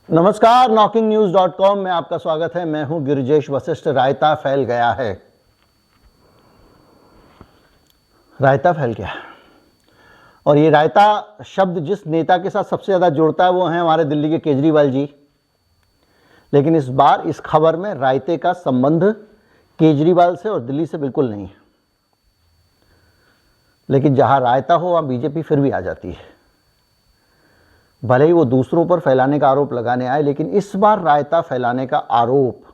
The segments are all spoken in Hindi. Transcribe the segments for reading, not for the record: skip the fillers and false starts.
नमस्कार, knockingnews.com में आपका स्वागत है। मैं हूं गिरिजेश वशिष्ठ। रायता फैल गया है। रायता फैल गया और ये रायता शब्द जिस नेता के साथ सबसे ज़्यादा जुड़ता है वो हैं हमारे दिल्ली के केजरीवाल जी। लेकिन इस बार इस खबर में रायते का संबंध केजरीवाल से और दिल्ली से बिल्कुल नहीं है। लेकिन जहां रायता हो वहां बीजेपी फिर भी आ जाती है। भले ही वो दूसरों पर फैलाने का आरोप लगाने आए, लेकिन इस बार रायता फैलाने का आरोप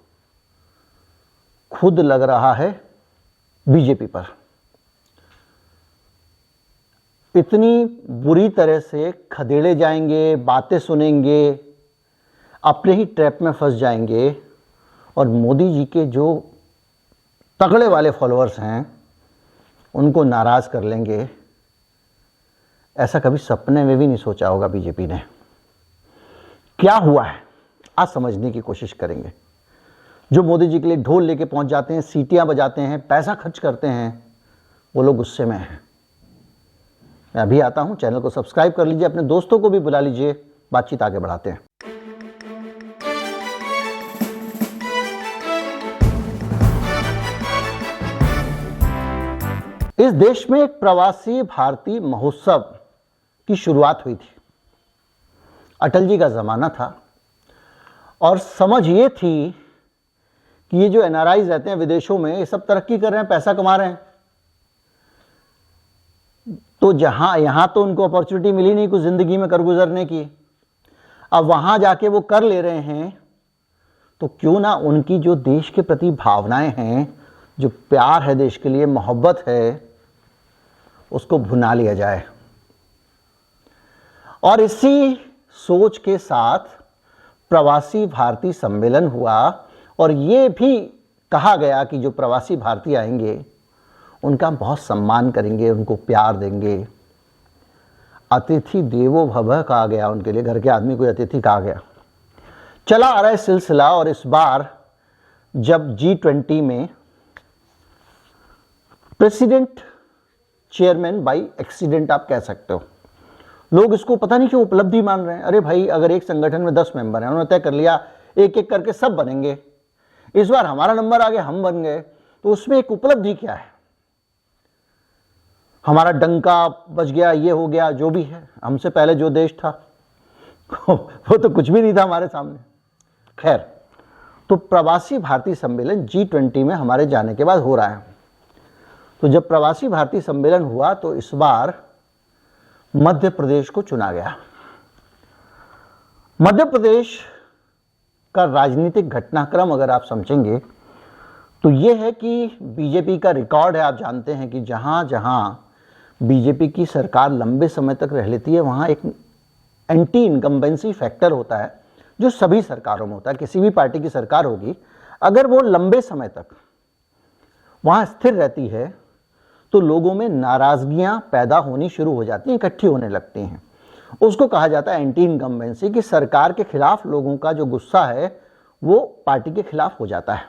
खुद लग रहा है बीजेपी पर। इतनी बुरी तरह से खदेड़े जाएंगे, बातें सुनेंगे, अपने ही ट्रैप में फंस जाएंगे और मोदी जी के जो तगड़े वाले फॉलोअर्स हैं उनको नाराज कर लेंगे। ऐसा कभी सपने में भी नहीं सोचा होगा बीजेपी ने। क्या हुआ है आज समझने की कोशिश करेंगे। जो मोदी जी के लिए ढोल लेके पहुंच जाते हैं, सीटियां बजाते हैं, पैसा खर्च करते हैं, वो लोग गुस्से में हैं। मैं अभी आता हूं। चैनल को सब्सक्राइब कर लीजिए, अपने दोस्तों को भी बुला लीजिए, बातचीत आगे बढ़ाते हैं। इस देश में एक प्रवासी भारतीय महोत्सव की शुरुआत हुई थी। अटल जी का ज़माना था और समझ ये थी कि ये जो एनआरआईज रहते हैं विदेशों में, ये सब तरक्की कर रहे हैं, पैसा कमा रहे हैं। तो यहाँ तो उनको अपॉर्चुनिटी मिली नहीं कुछ ज़िंदगी में कर गुजरने की। अब वहाँ जाके वो कर ले रहे हैं, तो क्यों ना उनकी जो देश के प्रति भावनाएं हैं, जो प्यार है देश के लिए, मोहब्बत है, उसको भुना लिया जाए। और इसी सोच के साथ प्रवासी भारतीय सम्मेलन हुआ और ये भी कहा गया कि जो प्रवासी भारतीय आएंगे उनका बहुत सम्मान करेंगे, उनको प्यार देंगे। अतिथि देवो भव कहा गया उनके लिए, घर के आदमी को अतिथि कहा गया। चला आ रहा है सिलसिला। और इस बार जब G20 में प्रेसिडेंट चेयरमैन बाई एक्सीडेंट आप कह सकते हो, लोग इसको पता नहीं क्यों उपलब्धि मान रहे हैं। अरे भाई, अगर एक संगठन में 10 मेंबर हैं, उन्होंने तय कर लिया एक एक करके सब बनेंगे, इस बार हमारा नंबर आ गया, हम बन गए, तो उसमें एक उपलब्धि क्या है? हमारा डंका बज गया, ये हो गया, जो भी है। हमसे पहले जो देश था वो तो कुछ भी नहीं था हमारे सामने। खैर, तो प्रवासी भारतीय सम्मेलन G20 में हमारे जाने के बाद हो रहा है। तो जब प्रवासी भारतीय सम्मेलन हुआ तो इस बार मध्य प्रदेश को चुना गया। मध्य प्रदेश का राजनीतिक घटनाक्रम अगर आप समझेंगे तो यह है कि बीजेपी का रिकॉर्ड है। आप जानते हैं कि जहां जहां बीजेपी की सरकार लंबे समय तक रह लेती है, वहां एक एंटी इनकम्बेंसी फैक्टर होता है, जो सभी सरकारों में होता है। किसी भी पार्टी की सरकार होगी, अगर वो लंबे समय तक वहां स्थिर रहती है तो लोगों में नाराजगियां पैदा होनी शुरू हो जाती हैं, इकट्ठी होने लगती हैं। उसको कहा जाता है एंटी इनकम्बेंसी, कि सरकार के खिलाफ लोगों का जो गुस्सा है वो पार्टी के खिलाफ हो जाता है।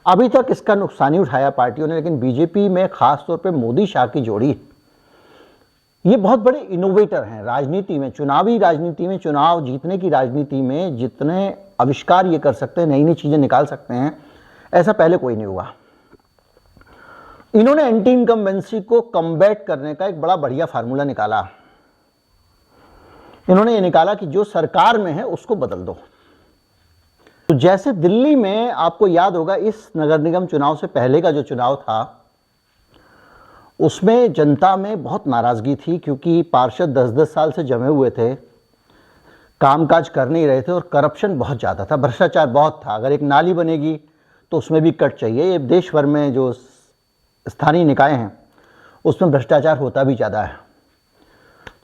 अभी तक इसका नुकसान ही उठाया पार्टियों ने, लेकिन बीजेपी में खासतौर पे मोदी शाह की जोड़ी, ये बहुत बड़े इनोवेटर हैं राजनीति में, चुनावी राजनीति में, चुनाव जीतने की राजनीति में। जितने आविष्कार ये कर सकते हैं, नई नई चीजें निकाल सकते हैं, ऐसा पहले कोई नहीं हुआ। इन्होंने एंटी इनकम्बेंसी को कम्बैट करने का एक बड़ा बढ़िया फार्मूला निकाला। इन्होंने ये निकाला कि जो सरकार में है उसको बदल दो। तो जैसे दिल्ली में आपको याद होगा, इस नगर निगम चुनाव से पहले का जो चुनाव था उसमें जनता में बहुत नाराजगी थी, क्योंकि पार्षद 10-10 साल से जमे हुए थे, कामकाज कर नहीं रहे थे और करप्शन बहुत ज़्यादा था, भ्रष्टाचार बहुत था। अगर एक नाली बनेगी तो उसमें भी कट चाहिए। ये देश भर में जो स्थानीय निकाय हैं उसमें भ्रष्टाचार होता भी ज़्यादा है।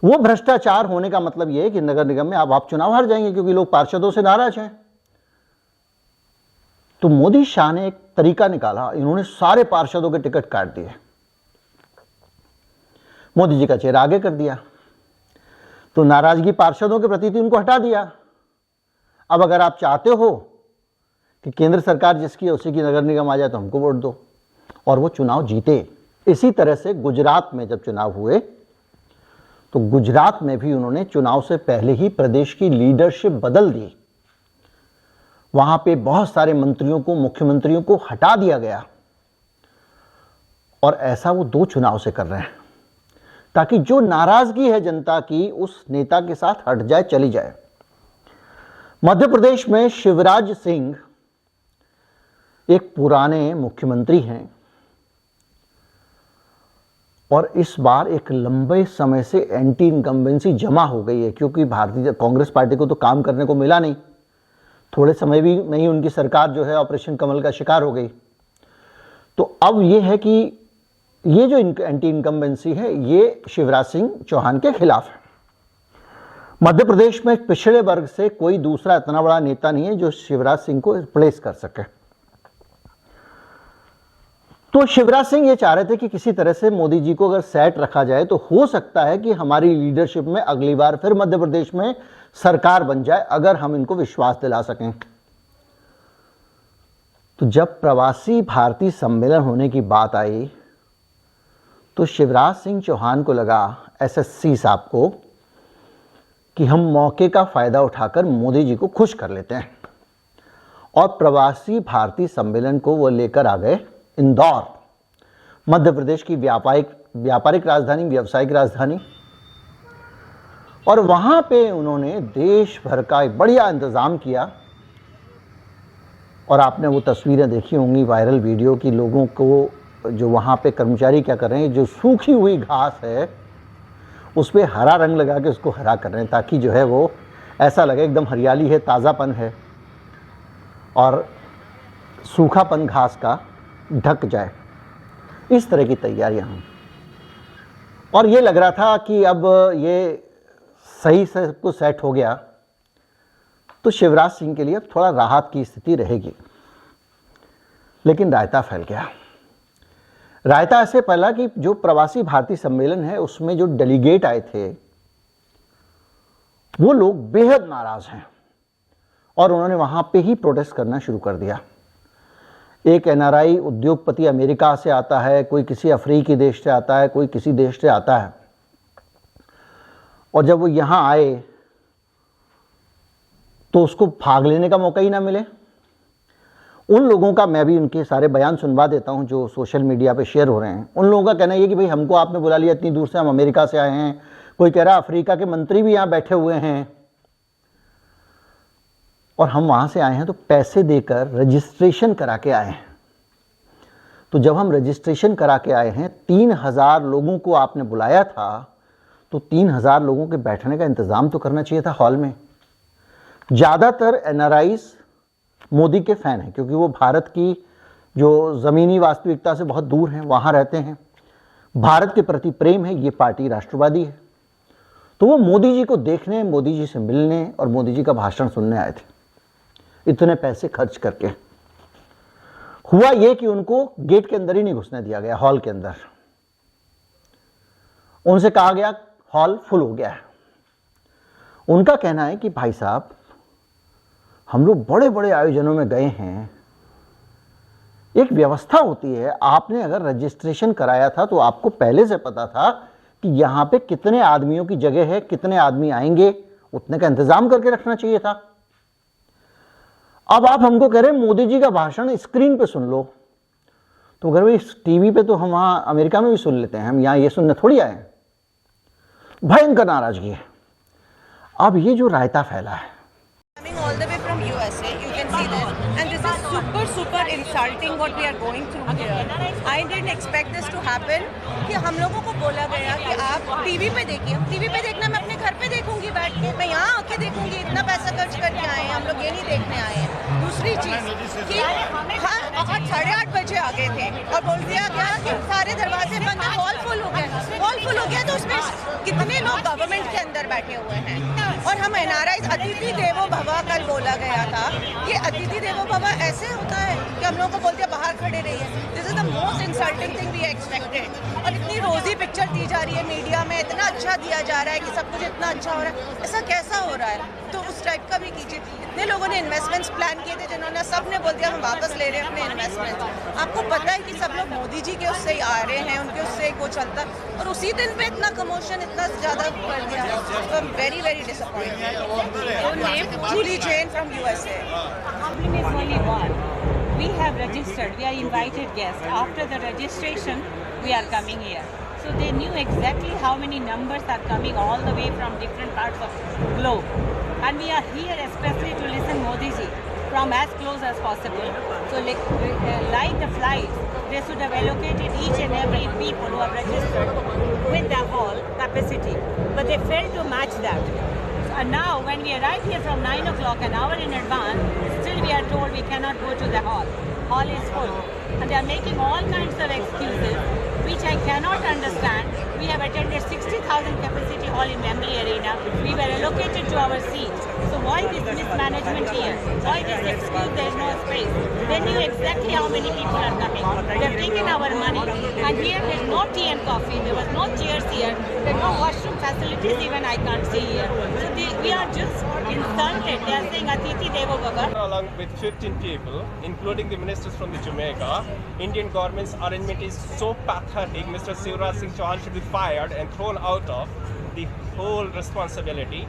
वो भ्रष्टाचार होने का मतलब ये है कि नगर निगम में अब आप चुनाव हार जाएंगे, क्योंकि लोग पार्षदों से नाराज हैं। तो मोदी शाह ने एक तरीका निकाला, इन्होंने सारे पार्षदों के टिकट काट दिए, मोदी जी का चेहरा आगे कर दिया। तो नाराजगी पार्षदों के प्रति थी, उनको हटा दिया। अब अगर आप चाहते हो कि केंद्र सरकार जिसकी है उसी की नगर निगम आ जाए तो हमको वोट दो, और वो चुनाव जीते। इसी तरह से गुजरात में जब चुनाव हुए तो गुजरात में भी उन्होंने चुनाव से पहले ही प्रदेश की लीडरशिप बदल दी। वहां पे बहुत सारे मंत्रियों को, मुख्यमंत्रियों को हटा दिया गया, और ऐसा वो 2 चुनाव से कर रहे हैं ताकि जो नाराजगी है जनता की उस नेता के साथ हट जाए, चली जाए। मध्य प्रदेश में शिवराज सिंह एक पुराने मुख्यमंत्री हैं और इस बार एक लंबे समय से एंटी इनकम्बेंसी जमा हो गई है, क्योंकि भारतीय कांग्रेस पार्टी को तो काम करने को मिला नहीं, थोड़े समय भी नहीं उनकी सरकार जो है ऑपरेशन कमल का शिकार हो गई। तो अब ये है कि ये जो एंटी इनकम्बेंसी है ये शिवराज सिंह चौहान के खिलाफ है। मध्य प्रदेश में पिछड़े वर्ग से कोई दूसरा इतना बड़ा नेता नहीं है जो शिवराज सिंह को रिप्लेस कर सके। तो शिवराज सिंह ये चाह रहे थे कि किसी तरह से मोदी जी को अगर सेट रखा जाए तो हो सकता है कि हमारी लीडरशिप में अगली बार फिर मध्य प्रदेश में सरकार बन जाए, अगर हम इनको विश्वास दिला सकें। तो जब प्रवासी भारतीय सम्मेलन होने की बात आई तो शिवराज सिंह चौहान को लगा, एसएससी साहब को, कि हम मौके का फायदा उठाकर मोदी जी को खुश कर लेते हैं, और प्रवासी भारतीय सम्मेलन को वो लेकर आ गए इंदौर, मध्य प्रदेश की व्यापारिक राजधानी, व्यावसायिक राजधानी। और वहां पे उन्होंने देश भर का एक बढ़िया इंतजाम किया, और आपने वो तस्वीरें देखी होंगी वायरल वीडियो की, लोगों को जो वहाँ पे कर्मचारी क्या कर रहे हैं, जो सूखी हुई घास है उस पर हरा रंग लगा के उसको हरा कर रहे हैं, ताकि जो है वो ऐसा लगे एकदम हरियाली है, ताज़ापन है, और सूखापन घास का ढक जाए। इस तरह की तैयारियां हैं, और ये लग रहा था कि अब ये सही से सब कुछ सेट हो गया तो शिवराज सिंह के लिए अब थोड़ा राहत की स्थिति रहेगी। लेकिन रायता फैल गया। रायता ऐसे फैला कि जो प्रवासी भारतीय सम्मेलन है उसमें जो डेलीगेट आए थे वो लोग बेहद नाराज हैं, और उन्होंने वहां पे ही प्रोटेस्ट करना शुरू कर दिया। एक एनआरआई उद्योगपति अमेरिका से आता है, कोई किसी अफ्रीकी देश से आता है, कोई किसी देश से आता है, और जब वो यहां आए तो उसको भाग लेने का मौका ही ना मिले। उन लोगों का, मैं भी उनके सारे बयान सुनवा देता हूं जो सोशल मीडिया पे शेयर हो रहे हैं। उन लोगों का कहना ये कि भाई हमको आपने बुला लिया इतनी दूर से, हम अमेरिका से आए हैं, कोई कह रहा अफ्रीका के मंत्री भी यहां बैठे हुए हैं, और हम वहां से आए हैं तो पैसे देकर रजिस्ट्रेशन करा के आए हैं। तो जब हम रजिस्ट्रेशन करा के आए हैं, 3000 लोगों को आपने बुलाया था, तो 3000 लोगों के बैठने का इंतजाम तो करना चाहिए था हॉल में। ज़्यादातर एनआरआईज मोदी के फैन हैं, क्योंकि वो भारत की जो ज़मीनी वास्तविकता से बहुत दूर हैं, वहाँ रहते हैं, भारत के प्रति प्रेम है, ये पार्टी राष्ट्रवादी है। तो वो मोदी जी को देखने, मोदी जी से मिलने और मोदी जी का भाषण सुनने आए थे, इतने पैसे खर्च करके। हुआ ये कि उनको गेट के अंदर ही नहीं घुसने दिया गया, हॉल के अंदर। उनसे कहा गया हॉल फुल हो गया है। उनका कहना है कि भाई साहब, हम लोग बड़े बड़े आयोजनों में गए हैं, एक व्यवस्था होती है, आपने अगर रजिस्ट्रेशन कराया था तो आपको पहले से पता था कि यहाँ पे कितने आदमियों की जगह है, कितने आदमी आएंगे, उतने का इंतजाम करके रखना चाहिए था। अब आप हमको कह रहे हैं मोदी जी का भाषण स्क्रीन पे सुन लो, तो अगर भाई टीवी पे तो हम वहाँ अमेरिका में भी सुन लेते हैं, हम यहाँ ये सुनने थोड़ी आए हैं। भयंकर नाराजगी है। अब ये जो रायता फैला है, all the way from USA, you can see this, and this is super insulting what we are going through here. I didn't expect this to happen कि हम लोगों को बोला गया कि आप टीवी पे देखिए। टीवी पे देखना मैं अपने घर पे देखूंगी बैठ के, मैं यहाँ आके देखूंगी, इतना पैसा खर्च करके आए हैं हम लोग, ये नहीं देखने आए हैं। दूसरी चीज कि हाँ 8:30 बजे आ गए थे और बोल दिया क्या कि सारे दरवाजे बंद हैं, हॉल फुल हो गया। हॉल फुल हो गया तो उसमें कितने लोग गवर्नमेंट के अंदर बैठे हुए हैं, और हम एनआरआई अतिथि देवो भव कल बोला गया था। ये अतिथि देवो भव ऐसे होता है कि हम लोगों को बोलते हैं बाहर खड़े रहिए। This is the most insulting thing we expected. और इतनी रोजी पिक्चर दी जा रही है मीडिया में, इतना अच्छा दिया जा रहा है कि सब कुछ इतना अच्छा हो रहा है, ऐसा कैसा हो रहा है? तो उस टाइप का भी कीजिए। इतने लोगों लोगों ने इन्वेस्टमेंट्स प्लान किए थे जिन्होंने सब ने बोल दिया हम वापस ले रहे हैं अपने इन्वेस्टमेंट्स। आपको पता है कि सब लोग मोदी जी के उससे ही आ रहे हैं, उनके उससे वो चलता है और उसी दिन पे इतना कमोशन इतना ज़्यादा कर दिया। तो I am very very disappointed. Julie Jain from USA। Problem is only one. We have registered. We are invited guests. After the registration, we are coming here. So they knew exactly how many numbers are coming all the way from different parts of globe. And we are here especially to listen Modi ji from as close as possible. So like the flights, they should have allocated each and every people who have registered with the hall capacity. But they failed to match that. And now when we arrive here from 9 o'clock, an hour in advance, still we are told we cannot go to the hall. Hall is full. And they are making all kinds of excuses, which I cannot understand. We have attended 60,000 capacity hall in Wembley Arena. We were allocated to our seats. So why this mismanagement here? Why this excuse there is no space? They knew exactly how many people are coming. They have taken our money. And here there is no tea and coffee. There was no chairs here. There are no washroom facilities even I can't see here. So we are just insulted. They are saying Atithi Devo Bhava. Along with 15 people, including the ministers from the Jamaica, Indian government's arrangement is so pathetic. Mr. Shivraj Singh Chauhan should be fired and thrown out of the whole responsibility.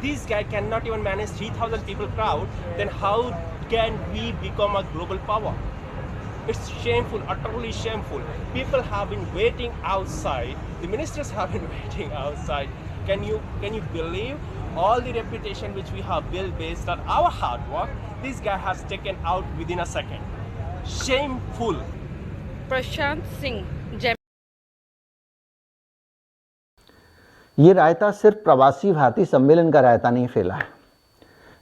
This guy cannot even manage 3,000 people crowd. Then how can we become a global power? It's shameful, utterly shameful. People have been waiting outside. The ministers have been waiting outside. Can you believe all the reputation which we have built based on our hard work? This guy has taken out within a second. Shameful. Prashant Singh जय। ये रायता सिर्फ प्रवासी भारतीय सम्मेलन का रायता नहीं फैला है।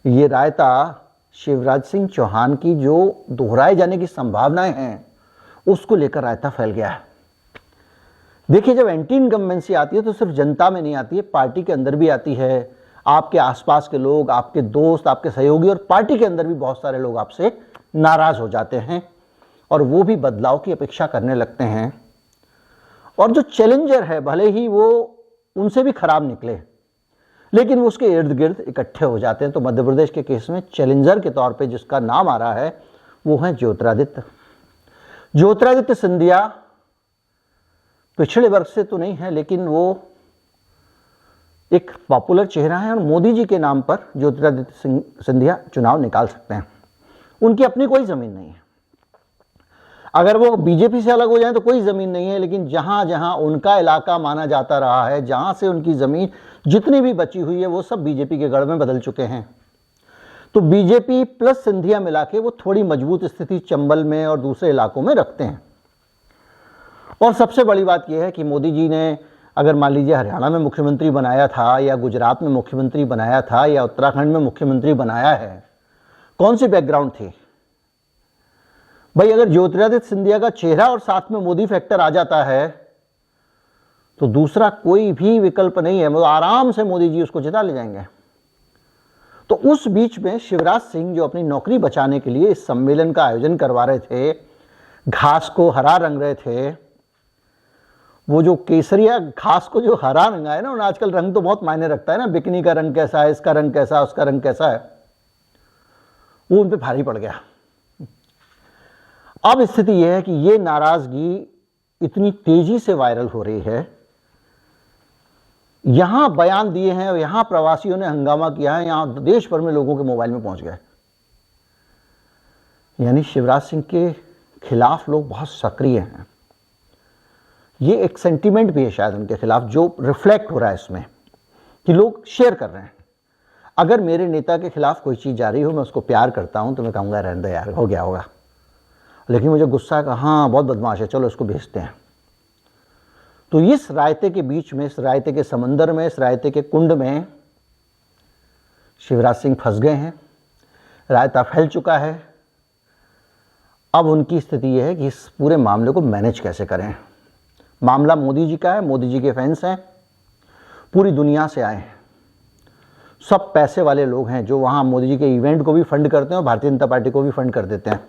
ये रायता शिवराज सिंह चौहान की जो दोहराए जाने की संभावनाएं हैं उसको लेकर रायता फैल गया है। देखिए, जब एंटी इनकम्बेंसी आती है तो सिर्फ जनता में नहीं आती है, पार्टी के अंदर भी आती है। आपके आसपास के लोग, आपके दोस्त, आपके सहयोगी और पार्टी के अंदर भी बहुत सारे लोग आपसे नाराज हो जाते हैं और वो भी बदलाव की अपेक्षा करने लगते हैं। और जो चैलेंजर है, भले ही वो उनसे भी खराब निकले, लेकिन वो उसके इर्द गिर्द इकट्ठे हो जाते हैं। तो मध्य प्रदेश के केस में चैलेंजर के तौर पे जिसका नाम आ रहा है वो है ज्योतिरादित्य सिंधिया। पिछड़े वर्ग से तो नहीं है, लेकिन वो एक पॉपुलर चेहरा है और मोदी जी के नाम पर ज्योतिरादित्य सिंधिया चुनाव निकाल सकते हैं। उनकी अपनी कोई जमीन नहीं है। अगर वो बीजेपी से अलग हो जाए तो कोई ज़मीन नहीं है, लेकिन जहां जहां उनका इलाका माना जाता रहा है, जहां से उनकी ज़मीन जितनी भी बची हुई है वो सब बीजेपी के गढ़ में बदल चुके हैं। तो बीजेपी प्लस सिंधिया मिला के वो थोड़ी मजबूत स्थिति चंबल में और दूसरे इलाकों में रखते हैं। और सबसे बड़ी बात यह है कि मोदी जी ने अगर मान लीजिए हरियाणा में मुख्यमंत्री बनाया था या गुजरात में मुख्यमंत्री बनाया था या उत्तराखंड में मुख्यमंत्री बनाया है, कौन सी बैकग्राउंड थी भाई? अगर ज्योतिरादित्य सिंधिया का चेहरा और साथ में मोदी फैक्टर आ जाता है तो दूसरा कोई भी विकल्प नहीं है, वो आराम से मोदी जी उसको जिता ले जाएंगे। तो उस बीच में शिवराज सिंह जो अपनी नौकरी बचाने के लिए इस सम्मेलन का आयोजन करवा रहे थे, घास को हरा रंग रहे थे, वो जो केसरिया घास को जो हरा रंगा है ना, उन्हें आजकल रंग तो बहुत मायने रखता है ना, बिकनी का रंग कैसा है, इसका रंग कैसा है, उसका रंग कैसा है, वो उन पे भारी पड़ गया। अब स्थिति यह है कि ये नाराजगी इतनी तेजी से वायरल हो रही है, यहां बयान दिए हैं और यहां प्रवासियों ने हंगामा किया है, यहां देश भर में लोगों के मोबाइल में पहुंच गए। यानी शिवराज सिंह के खिलाफ लोग बहुत सक्रिय हैं। ये एक सेंटीमेंट भी है शायद उनके खिलाफ जो रिफ्लेक्ट हो रहा है इसमें कि लोग शेयर कर रहे हैं। अगर मेरे नेता के खिलाफ कोई चीज़ जा रही हो, मैं उसको प्यार करता हूं तो मैं कहूँगा रहने दो यार, हो गया होगा, लेकिन मुझे गुस्सा है, हाँ बहुत बदमाश है, चलो इसको भेजते हैं। तो इस रायते के बीच में, इस रायते के समंदर में, इस रायते के कुंड में शिवराज सिंह फंस गए हैं। रायता फैल चुका है। अब उनकी स्थिति यह है कि इस पूरे मामले को मैनेज कैसे करें। मामला मोदी जी का है, मोदी जी के फैंस हैं, पूरी दुनिया से आए हैं, सब पैसे वाले लोग हैं जो वहाँ मोदी जी के इवेंट को भी फंड करते हैं और भारतीय जनता पार्टी को भी फंड कर देते हैं।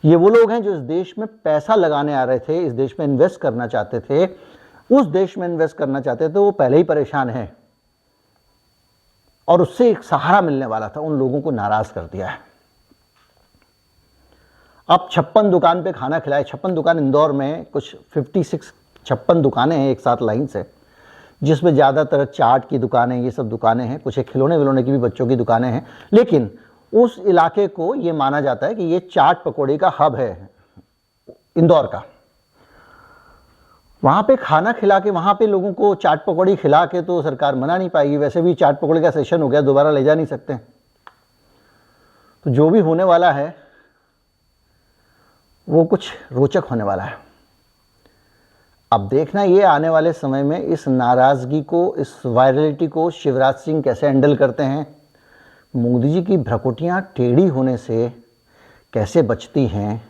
ये वो लोग हैं जो इस देश में पैसा लगाने आ रहे थे, इस देश में इन्वेस्ट करना चाहते थे, उस देश में इन्वेस्ट करना चाहते थे, वो पहले ही परेशान हैं। और उससे एक सहारा मिलने वाला था, उन लोगों को नाराज कर दिया है। अब 56 दुकान पे खाना खिलाए। 56 दुकान इंदौर में कुछ 56 दुकानें हैं एक साथ लाइन से, जिसमें ज़्यादातर चाट की दुकानें, ये सब दुकानें हैं, कुछ एक खिलौने विलौने की भी बच्चों की दुकानें हैं। लेकिन उस इलाके को ये माना जाता है कि ये चाट पकौड़े का हब है इंदौर का। वहाँ पे खाना खिला के, वहाँ पे लोगों को चाट पकौड़ी खिला के तो सरकार मना नहीं पाएगी। वैसे भी चाट पकौड़े का सेशन हो गया, दोबारा ले जा नहीं सकते। तो जो भी होने वाला है वो कुछ रोचक होने वाला है। अब देखना ये आने वाले समय में इस नाराज़गी को, इस वायरलिटी को शिवराज सिंह कैसे हैंडल करते हैं, मोदी जी की भ्रकुटियाँ टेढ़ी होने से कैसे बचती हैं।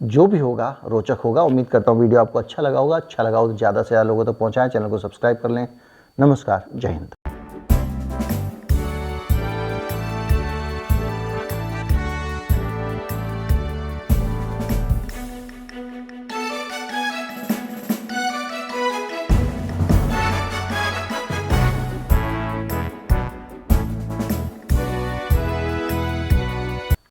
जो भी होगा रोचक होगा। उम्मीद करता हूँ वीडियो आपको अच्छा लगा होगा। अच्छा लगा हो तो ज़्यादा से ज़्यादा लोगों तक पहुँचाएं, चैनल को सब्सक्राइब कर लें। नमस्कार, जय हिंद।